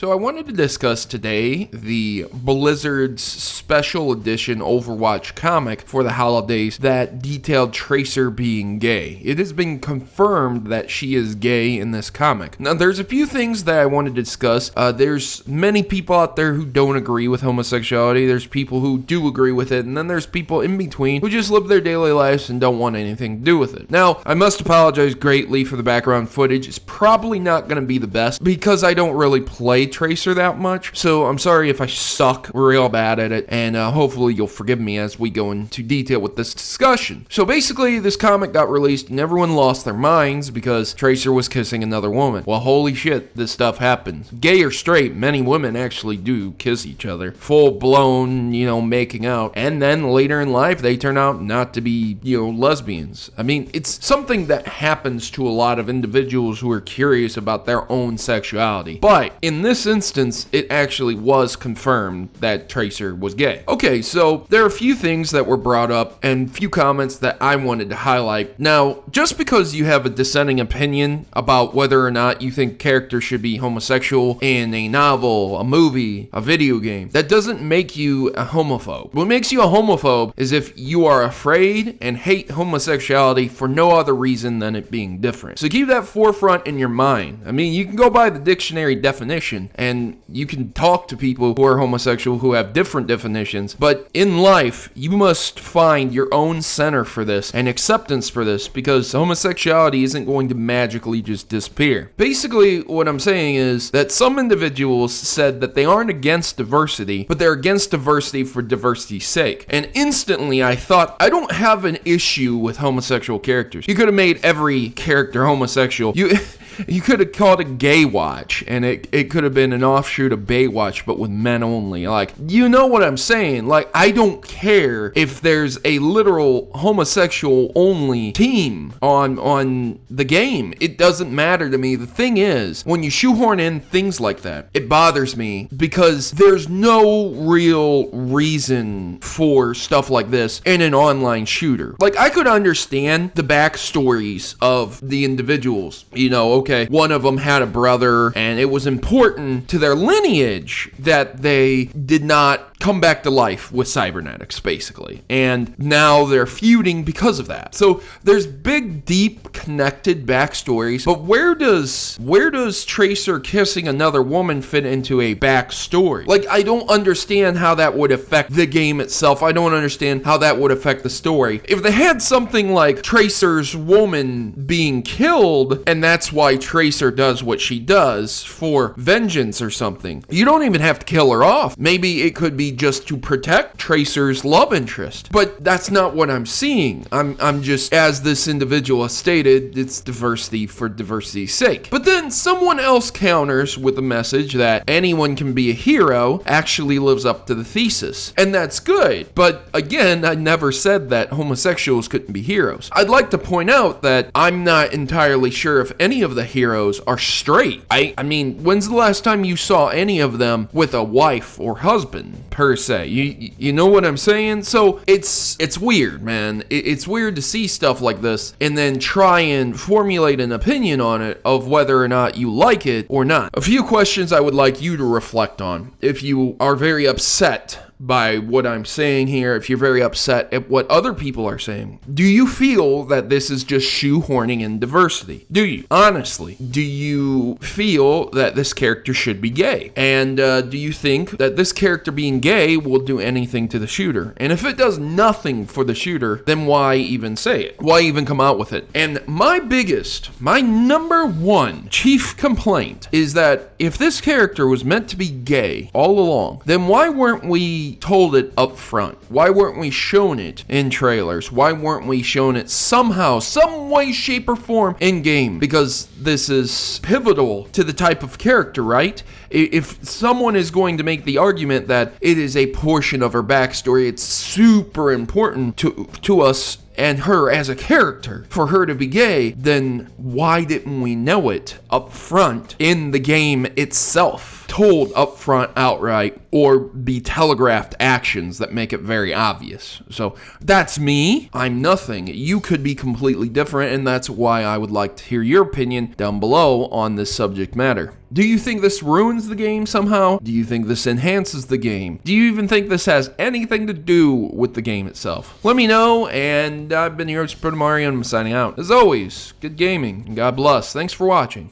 So I wanted to discuss today the Blizzard's special edition Overwatch comic for the holidays that detailed Tracer being gay. It has been confirmed that she is gay in this comic. Now there's a few things that I wanted to discuss. There's many people out there who don't agree with homosexuality. There's people who do agree with it, and then there's people in between who just live their daily lives and don't want anything to do with it. Now, I must apologize greatly for the background footage. It's probably not going to be the best because I don't really play Tracer that much, so I'm sorry if I suck real bad at it, and hopefully you'll forgive me as we go into detail with this discussion. So basically, this comic got released and everyone lost their minds because Tracer was kissing another woman. Well, holy shit, this stuff happens. Gay or straight, many women actually do kiss each other. Full-blown, making out. And then later in life, they turn out not to be, lesbians. I mean, it's something that happens to a lot of individuals who are curious about their own sexuality. But in this instance, it actually was confirmed that Tracer was gay. Okay, so there are a few things that were brought up and few comments that I wanted to highlight. Now, just because you have a dissenting opinion about whether or not you think characters should be homosexual in a novel, a movie, a video game, that doesn't make you a homophobe. What makes you a homophobe is if you are afraid and hate homosexuality for no other reason than it being different. So keep that forefront in your mind. I mean, you can go by the dictionary definition and you can talk to people who are homosexual who have different definitions, but in life, you must find your own center for this and acceptance for this because homosexuality isn't going to magically just disappear. Basically, what I'm saying is that some individuals said that they aren't against diversity, but they're against diversity for diversity's sake. And instantly, I thought, I don't have an issue with homosexual characters. You could have made every character homosexual. You could have called it Gay Watch, and it could have been an offshoot of Baywatch, but with men only. Like, you know what I'm saying? Like, I don't care if there's a literal homosexual-only team on the game. It doesn't matter to me. The thing is, when you shoehorn in things like that, it bothers me because there's no real reason for stuff like this in an online shooter. Like, I could understand the backstories of the individuals. Okay, one of them had a brother, and it was important to their lineage that they did not come back to life with cybernetics, basically. And now they're feuding because of that. So there's big, deep, connected backstories, but where does Tracer kissing another woman fit into a backstory? Like, I don't understand how that would affect the game itself. I don't understand how that would affect the story. If they had something like Tracer's woman being killed, and that's why Tracer does what she does for vengeance or something, you don't even have to kill her off. Maybe it could be just to protect Tracer's love interest. But that's not what I'm seeing. I'm just, as this individual has stated, it's diversity for diversity's sake. But then someone else counters with the message that anyone can be a hero actually lives up to the thesis. And that's good. But again, I never said that homosexuals couldn't be heroes. I'd like to point out that I'm not entirely sure if any of the heroes are straight. I mean, when's the last time you saw any of them with a wife or husband, per se? You know what I'm saying? So it's weird, man. It's weird to see stuff like this and then try and formulate an opinion on it of whether or not you like it or not. A few questions I would like you to reflect on. If you are very upset by what I'm saying here, if you're very upset at what other people are saying, do you feel that this is just shoehorning in diversity? Do you? Honestly, do you feel that this character should be gay? And do you think that this character being gay will do anything to the shooter? And if it does nothing for the shooter, then why even say it? Why even come out with it? And my number one chief complaint is that if this character was meant to be gay all along, then why weren't we told it up front? Why weren't we shown it in trailers? Why weren't we shown it somehow, some way, shape, or form in game? Because this is pivotal to the type of character, right? If someone is going to make the argument that it is a portion of her backstory, it's super important to us and her as a character for her to be gay, then why didn't we know it up front in the game itself? Told up front outright, or be telegraphed actions that make it very obvious. So that's me. I'm nothing. You could be completely different, and that's why I would like to hear your opinion down below on this subject matter. Do you think this ruins the game somehow? Do you think this enhances the game? Do you even think this has anything to do with the game itself? Let me know, and I've been your host, Protomario, and I'm signing out. As always, good gaming, and God bless. Thanks for watching.